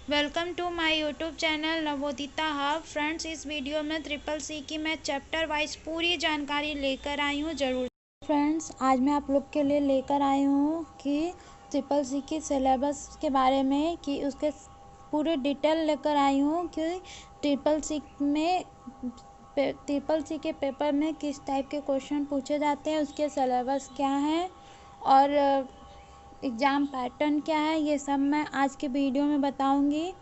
Welcome to my YouTube channel Navodita hub. Friends, इस video में triple C की मैं चैप्टर वाइज पूरी जानकारी लेकर आई हूँ। ज़रूर फ्रेंड्स, आज मैं आप लोग के लिए लेकर आई हूँ कि ट्रिपल सी की सिलेबस के बारे में कि उसके पूरे डिटेल लेकर आई हूँ कि ट्रिपल सी के पेपर में किस टाइप के क्वेश्चन पूछे जाते हैं, उसके सिलेबस क्या है और एग्ज़ाम पैटर्न क्या है, ये सब मैं आज के वीडियो में बताऊंगी।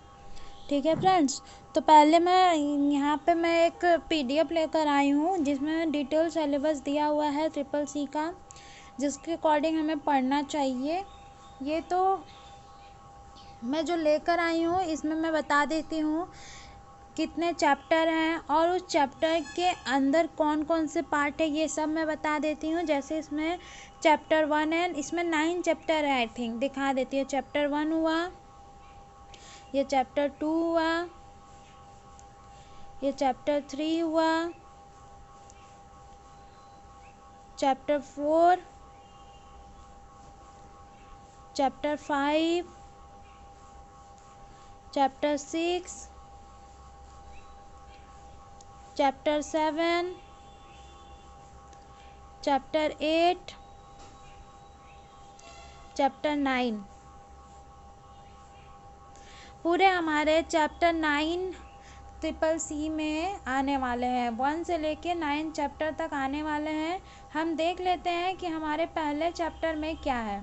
ठीक है फ्रेंड्स, तो पहले मैं यहाँ पे मैं एक पीडीएफ लेकर आई हूँ जिसमें डिटेल सिलेबस दिया हुआ है ट्रिपल सी का, जिसके अकॉर्डिंग हमें पढ़ना चाहिए। ये तो मैं जो लेकर आई हूँ इसमें मैं बता देती हूँ कितने चैप्टर हैं और उस चैप्टर के अंदर कौन कौन से पार्ट है, ये सब मैं बता देती हूँ। जैसे इसमें चैप्टर 1 है, इसमें 9 चैप्टर है, आई थिंक दिखा देती हूँ। चैप्टर 1 हुआ, ये चैप्टर 2 हुआ, ये चैप्टर 3 हुआ, chapter 4, chapter 5, chapter 6, chapter 7, chapter 8, chapter 9। पूरे हमारे चैप्टर 9 ट्रिपल सी में आने वाले हैं। 1 से लेके 9 चैप्टर तक आने वाले हैं। हम देख लेते हैं कि हमारे पहले चैप्टर में क्या है।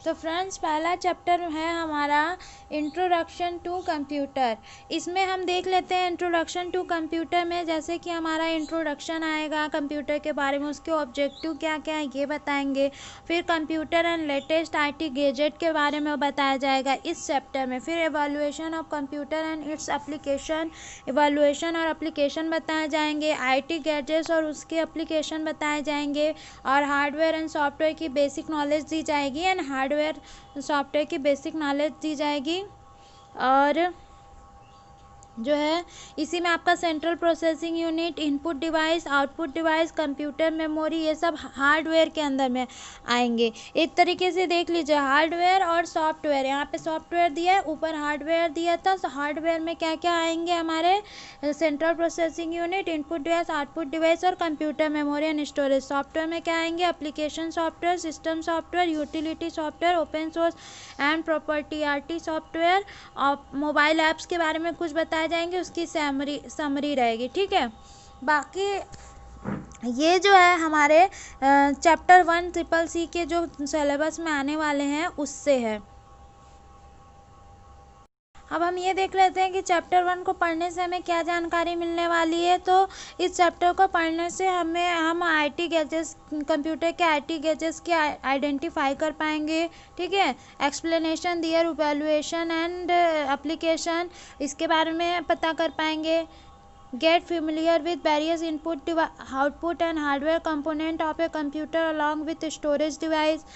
तो फ्रेंड्स, पहला चैप्टर है हमारा इंट्रोडक्शन टू कंप्यूटर। इसमें हम देख लेते हैं इंट्रोडक्शन टू कंप्यूटर में, जैसे कि हमारा इंट्रोडक्शन आएगा कंप्यूटर के बारे में, उसके ऑब्जेक्टिव क्या क्या है ये बताएंगे। फिर computer and latest IT gadget के बारे में बताया जाएगा इस चैप्टर में। फिर evaluation of computer and its application, evaluation और एप्लीकेशन बताए जाएंगे। आईटी गैजेट्स और उसके एप्लीकेशन बताए जाएंगे और हार्डवेयर एंड सॉफ्टवेयर की बेसिक नॉलेज दी जाएगी एंड हार्डवेयर सॉफ्टवेयर की बेसिक नॉलेज दी जाएगी। और जो है इसी में आपका central processing unit, input device, output device, computer memory, ये सब हार्डवेयर के अंदर में आएंगे। एक तरीके से देख लीजिए हार्डवेयर और सॉफ्टवेयर, यहाँ पे सॉफ्टवेयर दिया है, ऊपर हार्डवेयर दिया था। तो हार्डवेयर में क्या क्या आएंगे हमारे, central processing unit, input device, output device और computer memory and storage. Software में क्या आएंगे, application software, system software, utility software, open source and property software. और मोबाइल ऐप्स के बारे में कुछ बताया जाएंगे, उसकी समरी रहेगी। ठीक है, बाकी ये जो है हमारे चैप्टर 1 ट्रिपल सी के जो सिलेबस में आने वाले हैं उससे है। अब हम ये देख लेते हैं कि चैप्टर 1 को पढ़ने से हमें क्या जानकारी मिलने वाली है। तो इस चैप्टर को पढ़ने से हम आईटी गैजेट्स, कंप्यूटर के आईटी गैजेट्स की आइडेंटिफाई कर पाएंगे। ठीक है, explanation there, evaluation and application, इसके बारे में पता कर पाएंगे। Get familiar with various input, output and hardware component of a computer along with storage device।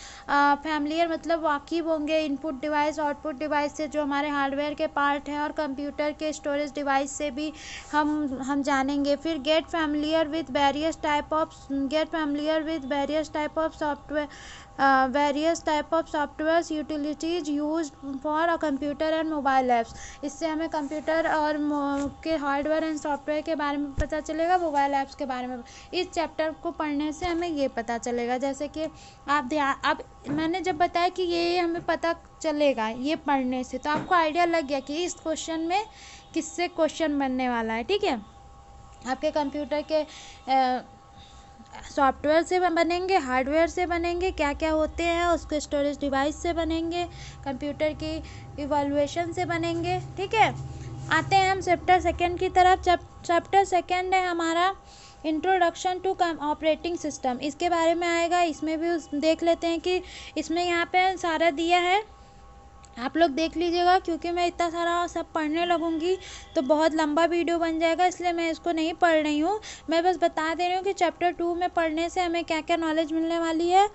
familiar मतलब वाकिफ होंगे इनपुट डिवाइस, आउटपुट डिवाइस से, जो हमारे हार्डवेयर के पार्ट हैं, और कंप्यूटर के स्टोरेज डिवाइस से भी हम जानेंगे। फिर get familiar with various type of software, various type of software utilities use for a computer and mobile apps. इससे हमें कंप्यूटर और के हार्डवेयर एंड सॉफ्टवेयर के बारे में पता चलेगा, मोबाइल ऐप्स के बारे में। इस चैप्टर को पढ़ने से हमें ये पता चलेगा। जैसे कि अब मैंने जब बताया कि ये हमें पता चलेगा ये पढ़ने से, तो आपको आइडिया लग गया कि इस क्वेश्चन में किससे क्वेश्चन बनने वाला है। ठीक है, आपके कंप्यूटर के सॉफ्टवेयर से बनेंगे, हार्डवेयर से बनेंगे, क्या क्या होते हैं उसके स्टोरेज डिवाइस से बनेंगे, कंप्यूटर की इवैल्यूएशन से बनेंगे। ठीक है, आते हैं हम चैप्टर 2 की तरफ। चैप्टर 2 है हमारा इंट्रोडक्शन टू ऑपरेटिंग सिस्टम, इसके बारे में आएगा। इसमें भी देख लेते हैं कि इसमें यहाँ पे सारा दिया है, आप लोग देख लीजिएगा, क्योंकि मैं इतना सारा सब पढ़ने लगूंगी तो बहुत लंबा वीडियो बन जाएगा, इसलिए मैं इसको नहीं पढ़ रही हूँ। मैं बस बता दे रही हूँ कि चैप्टर 2 में पढ़ने से हमें क्या क्या नॉलेज मिलने वाली है।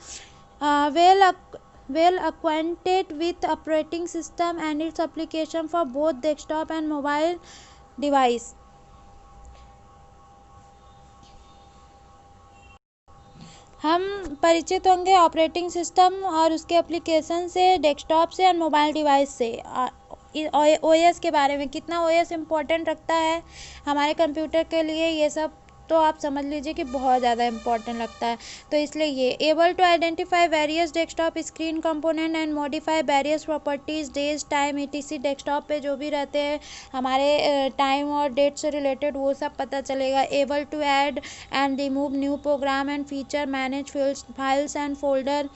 well acquainted with operating system and its application for both desktop and mobile device। हम परिचित होंगे ऑपरेटिंग सिस्टम और उसके एप्लीकेशन से, डेस्कटॉप से और मोबाइल डिवाइस से। ओएस के बारे में, कितना ओएस इम्पोर्टेंट रखता है हमारे कंप्यूटर के लिए, ये सब तो आप समझ लीजिए कि बहुत ज़्यादा इम्पोर्टेंट लगता है। तो इसलिए ये able to identify various desktop screen component and modify various properties, days, time, etc, desktop पे जो भी रहते हैं हमारे टाइम और डेट से रिलेटेड वो सब पता चलेगा। Able to add and remove new program and feature, manage files and folder,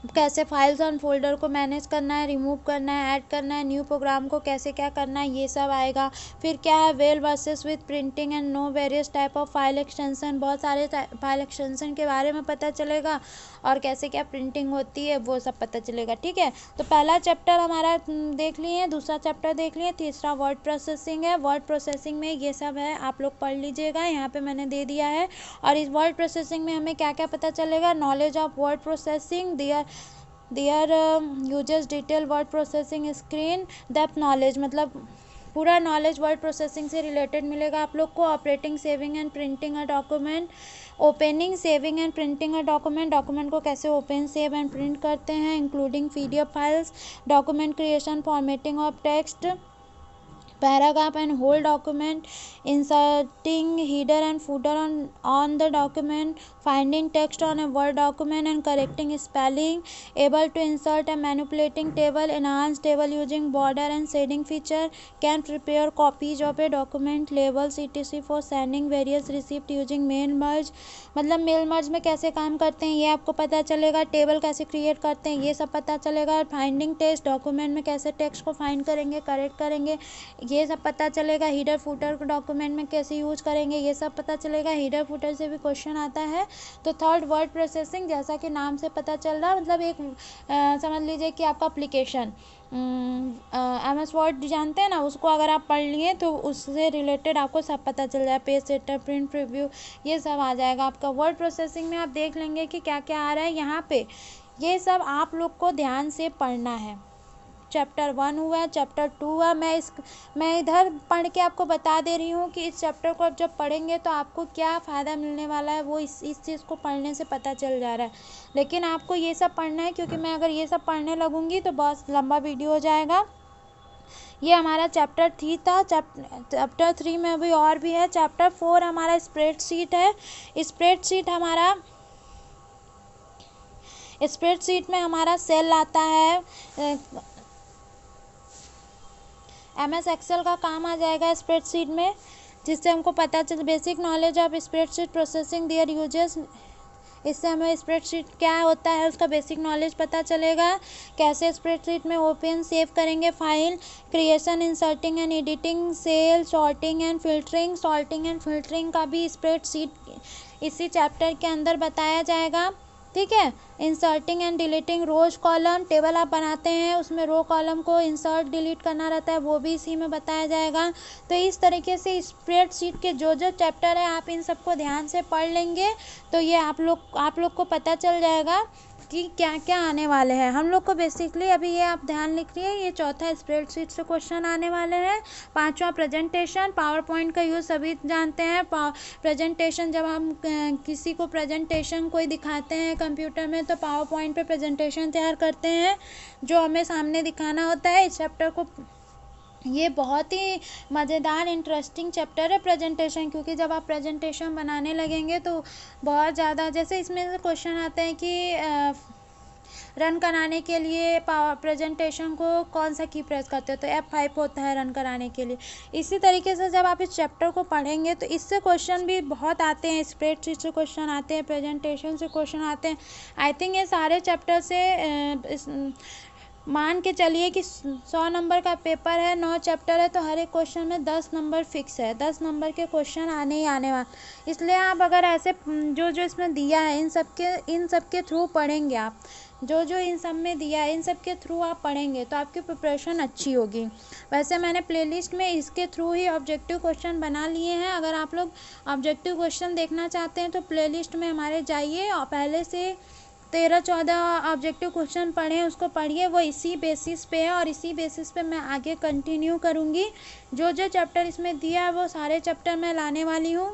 कैसे फाइल्स एंड फोल्डर को मैनेज करना है, रिमूव करना है, ऐड करना है, न्यू प्रोग्राम को कैसे क्या करना है, ये सब आएगा। फिर क्या है, well versus with printing and know various type of file extension, बहुत सारे फाइल एक्सटेंशन के बारे में पता चलेगा और कैसे क्या प्रिंटिंग होती है वो सब पता चलेगा। ठीक है, तो पहला चैप्टर हमारा देख लिए, दूसरा चैप्टर देख लिए, तीसरा वर्ड प्रोसेसिंग है। वर्ड प्रोसेसिंग में ये सब है, आप लोग पढ़ लीजिएगा, यहाँ पे मैंने दे दिया है। और इस वर्ड प्रोसेसिंग में हमें क्या क्या पता चलेगा, knowledge of word processing, there uses, detail word processing screen, depth knowledge, मतलब पूरा नॉलेज वर्ड प्रोसेसिंग से रिलेटेड मिलेगा आप लोग को। Operating, saving and printing a document, opening, saving and printing a document, document को कैसे ओपन, सेव एंड प्रिंट करते हैं, including PDF files, document creation, formatting of text, paragraph and whole document, inserting header and footer on the document, finding text on a word document and correcting spelling, able to insert and manipulating table, enhance table using border and shading feature, can prepare copies of a document, labels etc for sending various receipt using mail merge, मतलब mail merge में कैसे काम करते हैं ये आपको पता चलेगा। टेबल कैसे क्रिएट करते हैं ये सब पता चलेगा। फाइंडिंग टेक्स्ट, डॉक्यूमेंट में कैसे टेक्स्ट को फाइंड करेंगे, करेक्ट करेंगे, ये सब पता चलेगा। हीडर फुटर को डॉक्यूमेंट में कैसे यूज करेंगे ये सब पता चलेगा। हीडर फुटर से भी क्वेश्चन आता है। तो थर्ड, वर्ड प्रोसेसिंग, जैसा कि नाम से पता चल रहा है, मतलब एक समझ लीजिए कि आपका एप्लीकेशन MS वर्ड जानते हैं ना, उसको अगर आप पढ़ लिए तो उससे रिलेटेड आपको सब पता चल जाए। पेज सेटअप, प्रिंट प्रीव्यू, ये सब आ जाएगा आपका। वर्ड प्रोसेसिंग में आप देख लेंगे कि क्या क्या आ रहा है यहाँ पे, ये सब आप लोग को ध्यान से पढ़ना है। चैप्टर 1 हुआ, चैप्टर 2 हुआ। मैं इधर पढ़ के आपको बता दे रही हूँ कि इस चैप्टर को जब पढ़ेंगे तो आपको क्या फ़ायदा मिलने वाला है, वो इस चीज़ को पढ़ने से पता चल जा रहा है। लेकिन आपको ये सब पढ़ना है, क्योंकि मैं अगर ये सब पढ़ने लगूँगी तो बहुत लंबा वीडियो हो जाएगा। ये हमारा चैप्टर 3 था। चैप्टर 3 में अभी और भी है। चैप्टर 4 हमारा स्प्रेडशीट है। स्प्रेडशीट में हमारा सेल आता है। MS एक्सेल का काम आ जाएगा स्प्रेडशीट में, जिससे हमको पता चल basic knowledge of spreadsheet processing, there uses, इससे हमें स्प्रेडशीट क्या होता है उसका बेसिक नॉलेज पता चलेगा। कैसे स्प्रेडशीट में ओपन, सेव करेंगे file, creation, inserting and editing, cell, sorting and filtering का भी स्प्रेडशीट इसी चैप्टर के अंदर बताया जाएगा। ठीक है, inserting and deleting rows column, table आप बनाते हैं उसमें रो कॉलम को इंसर्ट डिलीट करना रहता है, वो भी इसी में बताया जाएगा। तो इस तरीके से स्प्रेडशीट के जो जो चैप्टर है आप इन सबको ध्यान से पढ़ लेंगे तो ये आप लोग को पता चल जाएगा कि क्या क्या आने वाले हैं। हम लोग को बेसिकली अभी ये आप ध्यान लिखिए, ये चौथा स्प्रेडशीट से क्वेश्चन आने वाले हैं। पांचवा प्रेजेंटेशन, पावर पॉइंट का यूज़ सभी जानते हैं। प्रेजेंटेशन, जब हम किसी को प्रेजेंटेशन कोई दिखाते हैं कंप्यूटर में तो पावर पॉइंट पे प्रेजेंटेशन तैयार करते हैं जो हमें सामने दिखाना होता है। इस चैप्टर को, ये बहुत ही मज़ेदार इंटरेस्टिंग चैप्टर है प्रेजेंटेशन, क्योंकि जब आप प्रेजेंटेशन बनाने लगेंगे तो बहुत ज़्यादा, जैसे इसमें से क्वेश्चन आते हैं कि रन कराने के लिए प्रेजेंटेशन को कौन सा की प्रेस करते हो, तो F5 होता है रन कराने के लिए। इसी तरीके से जब आप इस चैप्टर को पढ़ेंगे तो इससे क्वेश्चन भी बहुत आते हैं, स्प्रेडशीट से क्वेश्चन आते हैं, प्रेजेंटेशन से क्वेश्चन आते हैं। आई थिंक ये सारे चैप्टर से मान के चलिए कि 100 नंबर का पेपर है, 9 चैप्टर है, तो हर एक क्वेश्चन में 10 नंबर फिक्स है। 10 नंबर के क्वेश्चन आने ही आने वाले। इसलिए आप अगर ऐसे जो इसमें दिया है इन सब के थ्रू पढ़ेंगे, आप जो इन सब में दिया है इन सब के थ्रू आप पढ़ेंगे तो आपकी प्रिपरेशन अच्छी होगी। वैसे मैंने प्लेलिस्ट में इसके थ्रू ही ऑब्जेक्टिव क्वेश्चन बना लिए हैं। अगर आप लोग ऑब्जेक्टिव क्वेश्चन देखना चाहते हैं तो प्लेलिस्ट में हमारे जाइए और पहले से 13-14 ऑब्जेक्टिव क्वेश्चन पढ़ें, उसको पढ़िए। वो इसी बेसिस पे है और इसी बेसिस पे मैं आगे कंटिन्यू करूँगी। जो चैप्टर इसमें दिया है वो सारे चैप्टर मैं लाने वाली हूँ।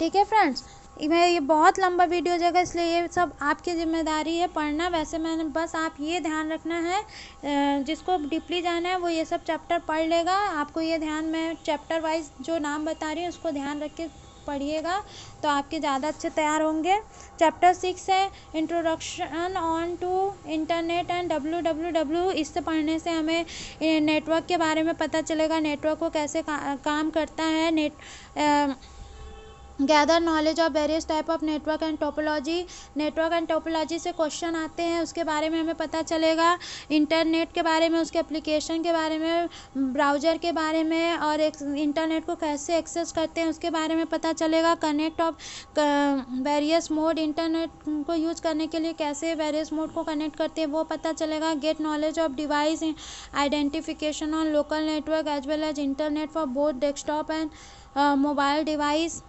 ठीक है फ्रेंड्स, मैं ये बहुत लंबा वीडियो हो जाएगा, इसलिए ये सब आपकी जिम्मेदारी है पढ़ना। वैसे मैंने बस आप ये ध्यान रखना है, जिसको डीपली जाना है वो ये सब चैप्टर पढ़ लेगा। आपको ये ध्यान, मैं चैप्टर वाइज जो नाम बता रही हूँ उसको ध्यान रख के पढ़िएगा तो आपके ज़्यादा अच्छे तैयार होंगे। चैप्टर 6 है introduction on to internet and www। इससे पढ़ने से हमें नेटवर्क के बारे में पता चलेगा, नेटवर्क को कैसे काम करता है। Gather knowledge of various type of network and topology. Network and topology से क्वेश्चन आते हैं, उसके बारे में हमें पता चलेगा। इंटरनेट के बारे में, उसके एप्लीकेशन के बारे में, ब्राउज़र के बारे में, और इंटरनेट को कैसे एक्सेस करते हैं उसके बारे में पता चलेगा। Connect of various mode, internet को यूज़ करने के लिए कैसे वेरियस मोड को कनेक्ट करते हैं वो पता चलेगा। Get knowledge of device identification on local network as well as internet for both desktop and mobile device.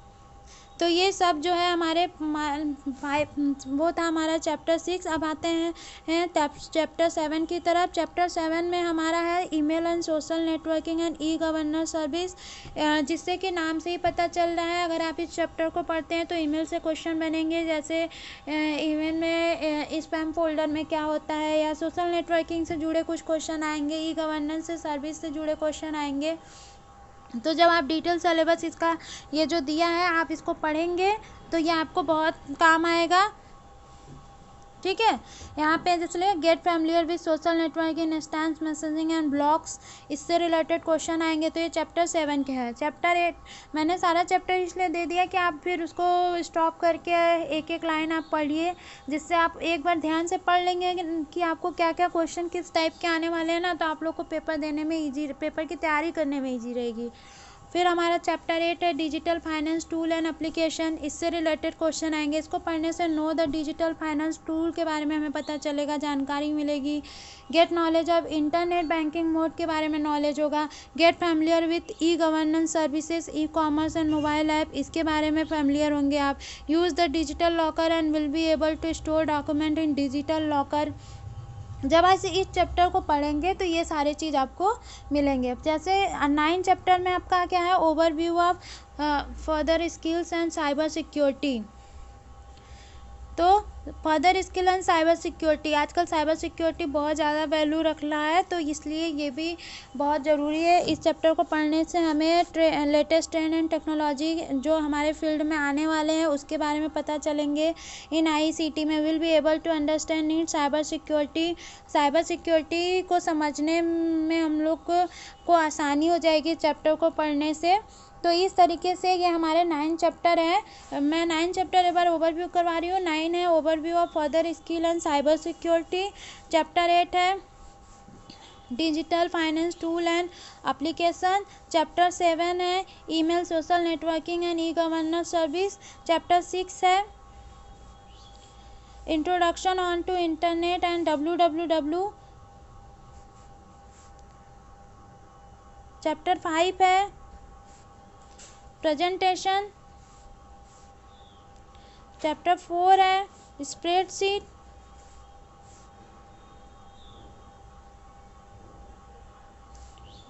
तो ये सब जो है हमारे वो था हमारा चैप्टर 6। अब आते हैं चैप्टर 7 की तरफ। चैप्टर 7 में हमारा है email and social networking and e governance service, जिससे कि नाम से ही पता चल रहा है अगर आप इस चैप्टर को पढ़ते हैं तो ईमेल से क्वेश्चन बनेंगे, जैसे ईमेल में स्पैम फोल्डर में क्या होता है, या सोशल नेटवर्किंग से जुड़े कुछ क्वेश्चन आएंगे, ई गवर्नेंस से सर्विस से जुड़े क्वेश्चन आएंगे। तो जब आप डिटेल सिलेबस इसका ये जो दिया है आप इसको पढ़ेंगे तो ये आपको बहुत काम आएगा, ठीक है। यहाँ पे इसलिए get familiar with social networking, instance messaging and blogs, इससे रिलेटेड क्वेश्चन आएंगे। तो ये चैप्टर 7 के है। चैप्टर 8 मैंने सारा चैप्टर इसलिए दे दिया कि आप फिर उसको स्टॉप करके एक एक लाइन आप पढ़िए, जिससे आप एक बार ध्यान से पढ़ लेंगे कि आपको क्या क्या क्वेश्चन किस टाइप के आने वाले हैं ना, तो आप लोग को पेपर देने में ईजी, पेपर की तैयारी करने में ईजी रहेगी। फिर हमारा चैप्टर 8 है digital finance tool and application, इससे रिलेटेड क्वेश्चन आएंगे। इसको पढ़ने से know the digital finance tool के बारे में हमें पता चलेगा, जानकारी मिलेगी। Get knowledge of internet banking mode के बारे में नॉलेज होगा। Get familiar with e governance services, e commerce and mobile app, इसके बारे में फैमिलियर होंगे आप। Use the digital locker and will be able to store document in digital locker. जब ऐसे इस चैप्टर को पढ़ेंगे तो ये सारे चीज़ आपको मिलेंगे। जैसे 9 चैप्टर में आपका क्या है, overview of further skills and cyber security. तो further skill and cyber security, आजकल साइबर सिक्योरिटी बहुत ज़्यादा वैल्यू रख रहा है, तो इसलिए ये भी बहुत ज़रूरी है। इस चैप्टर को पढ़ने से हमें लेटेस्ट ट्रेंड एंड टेक्नोलॉजी जो हमारे फील्ड में आने वाले हैं उसके बारे में पता चलेंगे। इन ICT में will be able to understand need cyber security. Cyber security को समझने में हम लोग को आसानी हो जाएगी चैप्टर को पढ़ने से। तो इस तरीके से ये हमारे 9 चैप्टर है। मैं 9 चैप्टर एक बार ओवरव्यू करवा रही हूँ। 9 है overview of further skill and cyber security. Chapter 8 है digital finance tool and application. Chapter 7 है email social networking and e governance service. Chapter 6 है introduction on to internet and www। Chapter 5 है presentation. Chapter 4 है spreadsheet.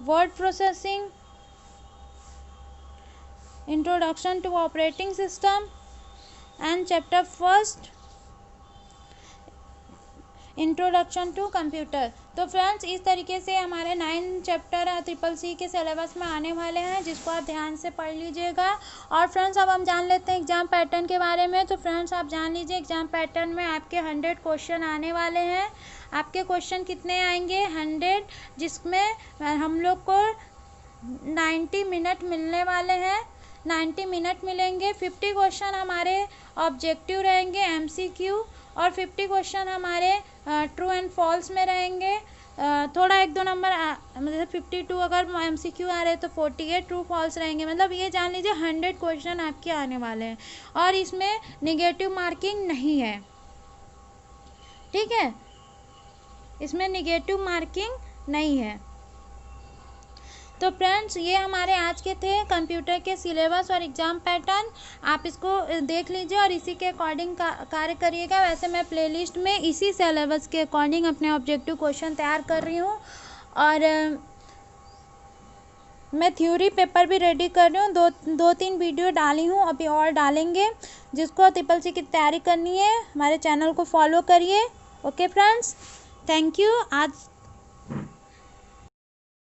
Word processing, introduction to operating system and chapter 1 introduction to computer. तो friends इस तरीके से हमारे 9 chapter CCC के syllabus में आने वाले हैं, जिसको आप ध्यान से पढ़ लीजिएगा। और फ्रेंड्स अब हम जान लेते हैं एग्ज़ाम पैटर्न के बारे में। तो फ्रेंड्स आप जान लीजिए एग्ज़ाम पैटर्न में आपके 100 क्वेश्चन आने वाले हैं। आपके क्वेश्चन कितने आएंगे? 100, जिसमें हम लोग को 90 मिनट मिलने वाले हैं। 90 मिनट मिलेंगे। 50 क्वेश्चन हमारे ऑब्जेक्टिव रहेंगे MCQ, और 50 क्वेश्चन हमारे ट्रू एंड फॉल्स में रहेंगे। थोड़ा 1-2 नंबर मतलब 52 अगर MCQ आ रहे तो 48 ट्रू फॉल्स रहेंगे। मतलब ये जान लीजिए 100 क्वेश्चन आपके आने वाले हैं, और इसमें निगेटिव मार्किंग नहीं है, ठीक है। इसमें निगेटिव मार्किंग नहीं है। तो फ्रेंड्स ये हमारे आज के थे कंप्यूटर के सिलेबस और एग्ज़ाम पैटर्न। आप इसको देख लीजिए और इसी के अकॉर्डिंग कार्य करिएगा। वैसे मैं प्लेलिस्ट में इसी सिलेबस के अकॉर्डिंग अपने ऑब्जेक्टिव क्वेश्चन तैयार कर रही हूँ। और मैं थ्योरी पेपर भी रेडी कर रही हूँ, दो तीन वीडियो डाली हूँ, अभी और डालेंगे। जिसको ट्रिपल सी की तैयारी करनी है हमारे चैनल को फॉलो करिए। Okay friends, thank you. आज